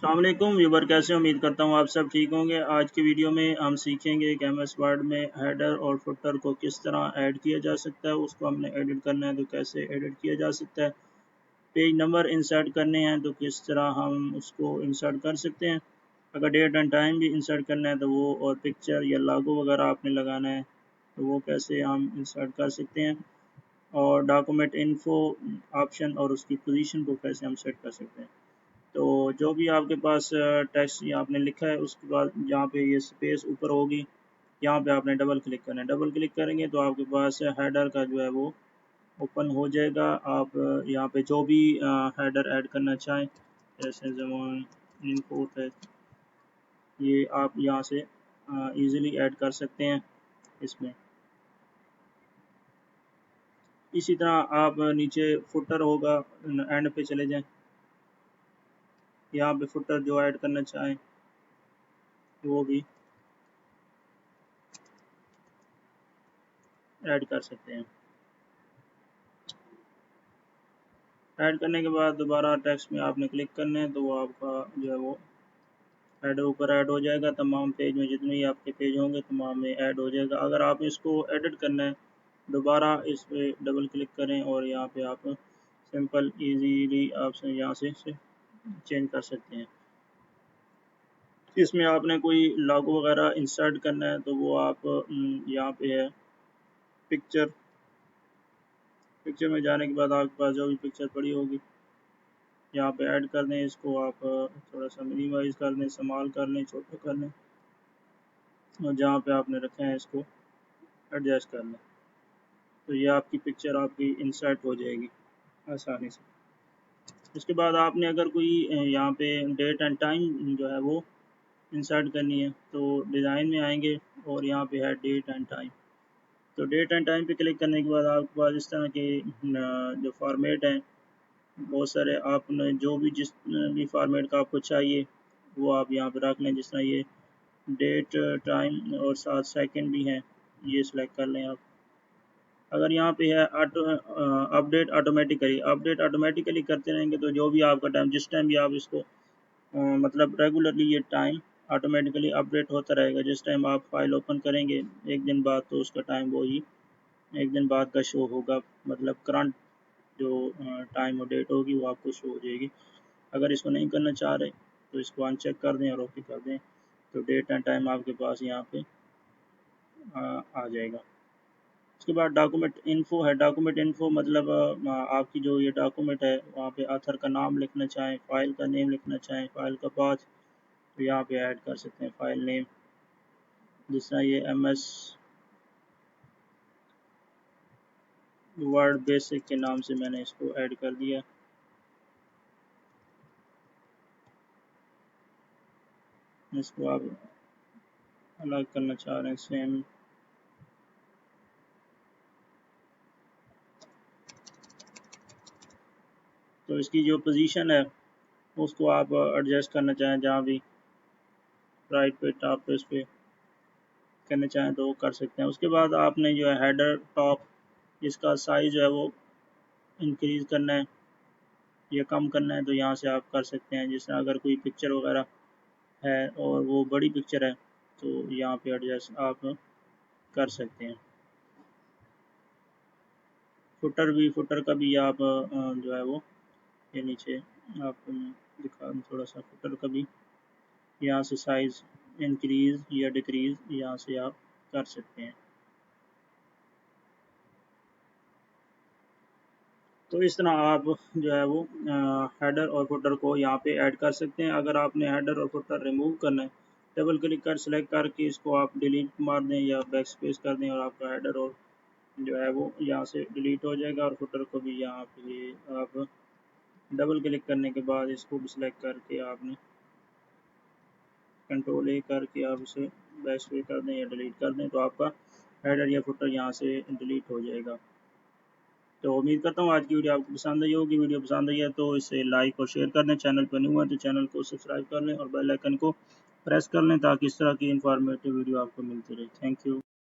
अस्सलाम वालेकुम व्यूवर, कैसे उम्मीद करता हूँ आप सब ठीक होंगे। आज की वीडियो में हम सीखेंगे कि एमएस वर्ड में हेडर और फुटर को किस तरह ऐड किया जा सकता है। उसको हमने एडिट करना है तो कैसे एडिट किया जा सकता है। पेज नंबर इंसर्ट करने हैं तो किस तरह हम उसको इंसर्ट कर सकते हैं। अगर डेट एंड टाइम भी इंसर्ट करना है तो वो, और पिक्चर या लोगो वगैरह आपने लगाना है तो वो कैसे हम इंसर्ट कर सकते हैं। और डॉक्यूमेंट इन्फो ऑप्शन और उसकी पोजीशन को कैसे हम सेट कर सकते हैं। तो जो भी आपके पास टेक्स्ट यहाँ आपने लिखा है उसके बाद जहाँ पे ये स्पेस ऊपर होगी यहाँ पे आपने डबल क्लिक करना है। डबल क्लिक करेंगे तो आपके पास हेडर का जो है वो ओपन हो जाएगा। आप यहाँ पे जो भी हेडर ऐड करना चाहें, जैसे ज़मान इनपुट है, ये आप यहाँ से इजीली ऐड कर सकते हैं इसमें। इसी तरह आप नीचे फुटर होगा, एंड पे चले जाएं, यहाँ पे फुटर जो ऐड करना चाहें वो भी ऐड कर सकते हैं। ऐड करने के बाद दोबारा टेक्स्ट में आपने क्लिक करना है तो वो आपका जो है वो हेडर ऊपर ऐड हो जाएगा। तमाम पेज में जितने ही आपके पेज होंगे तमाम में ऐड हो जाएगा। अगर आप इसको एडिट करना है दोबारा इस पर डबल क्लिक करें और यहाँ पे आप सिंपल इजीली आप यहाँ से चेंज कर सकते हैं। इसमें आपने कोई लोगो वगैरह इंसर्ट करना है तो वो आप यहाँ पे है पिक्चर में जाने के बाद आपके पास जो भी पिक्चर पड़ी होगी यहाँ पे ऐड कर दें। इसको आप थोड़ा सा मिनिमाइज कर लें, संभाल कर लें, छोटा कर लें और जहाँ पे आपने रखे हैं इसको एडजस्ट कर लें तो ये आपकी पिक्चर आपकी इंसर्ट हो जाएगी आसानी से। उसके बाद आपने अगर कोई यहाँ पे डेट एंड टाइम जो है वो इंसर्ट करनी है तो डिज़ाइन में आएंगे और यहाँ पे है डेट एंड टाइम। तो डेट एंड टाइम पे क्लिक करने के बाद आपके पास इस तरह के जो फॉर्मेट हैं बहुत सारे, आपने जो भी जिस भी फॉर्मेट का आपको चाहिए वो आप यहाँ पे रख लें। जिस तरह ये डेट टाइम और 7 सेकंड भी हैं, ये सिलेक्ट कर लें आप। अगर यहाँ पे है अपडेट ऑटोमेटिकली करते रहेंगे तो जो भी आपका टाइम, जिस टाइम भी आप इसको मतलब रेगुलरली ये टाइम ऑटोमेटिकली अपडेट होता रहेगा। जिस टाइम आप फाइल ओपन करेंगे एक दिन बाद तो उसका टाइम वही एक दिन बाद का शो होगा, मतलब करंट जो टाइम और डेट होगी वो आपको शो हो जाएगी। अगर इसको नहीं करना चाह रहे तो इसको अनचेक कर दें और ओके कर दें तो डेट एंड टाइम आपके पास यहाँ पे आ जाएगा। उसके बाद डॉक्यूमेंट इन्फो है। डॉक्यूमेंट इन्फो मतलब आपकी जो ये डॉक्यूमेंट है वहाँ पे ऑथर का नाम लिखना चाहें, फ़ाइल का नेम लिखना चाहें, फ़ाइल का पाथ तो यहाँ पे ऐड कर सकते हैं फ़ाइल नेम। जिस तरह ये MS वर्ड बेसिक के नाम से मैंने इसको ऐड कर दिया। इसको आप अलग करना चाह रहे हैं सेम, तो इसकी जो पोजीशन है उसको आप एडजस्ट करना चाहें, जहाँ भी राइट पे टॉप पे इस पर करना चाहें तो वो कर सकते हैं। उसके बाद आपने जो है हेडर टॉप इसका साइज़ जो है वो इंक्रीज़ करना है या कम करना है तो यहाँ से आप कर सकते हैं। जिस तरह अगर कोई पिक्चर वगैरह है और वो बड़ी पिक्चर है तो यहाँ पे एडजस्ट आप कर सकते हैं। फुटर का भी आप जो है वो ये नीचे आप दिखा थोड़ा सा, फुटर का भी यहाँ से साइज़ इंक्रीज़ या डिक्रीज़ यहाँ से आप कर सकते हैं। तो इस तरह आप जो है वो हेडर और फुटर को यहाँ पे ऐड कर सकते हैं। अगर आपने हेडर और फुटर रिमूव करना है डबल क्लिक कर सिलेक्ट करके इसको आप डिलीट मार दें या बैक स्पेस कर दें और आपका हेडर और जो है वो यहाँ से डिलीट हो जाएगा। और फुटर को भी यहाँ पे आप डबल क्लिक करने के बाद इसको भी सिलेक्ट करके आपने कंट्रोल A करके आप इसे बैक स्पेस कर दें या डिलीट कर दें तो आपका हेडर या फुटर यहाँ से डिलीट हो जाएगा। तो उम्मीद करता हूँ आज की वीडियो आपको पसंद आई होगी। वीडियो पसंद आई है तो इसे लाइक और शेयर कर दें। चैनल पर न्यू है तो चैनल को सब्सक्राइब कर लें और बेल आइकन को प्रेस कर लें ताकि इस तरह की इंफॉर्मेटिव वीडियो आपको मिलती रहे। Thank you.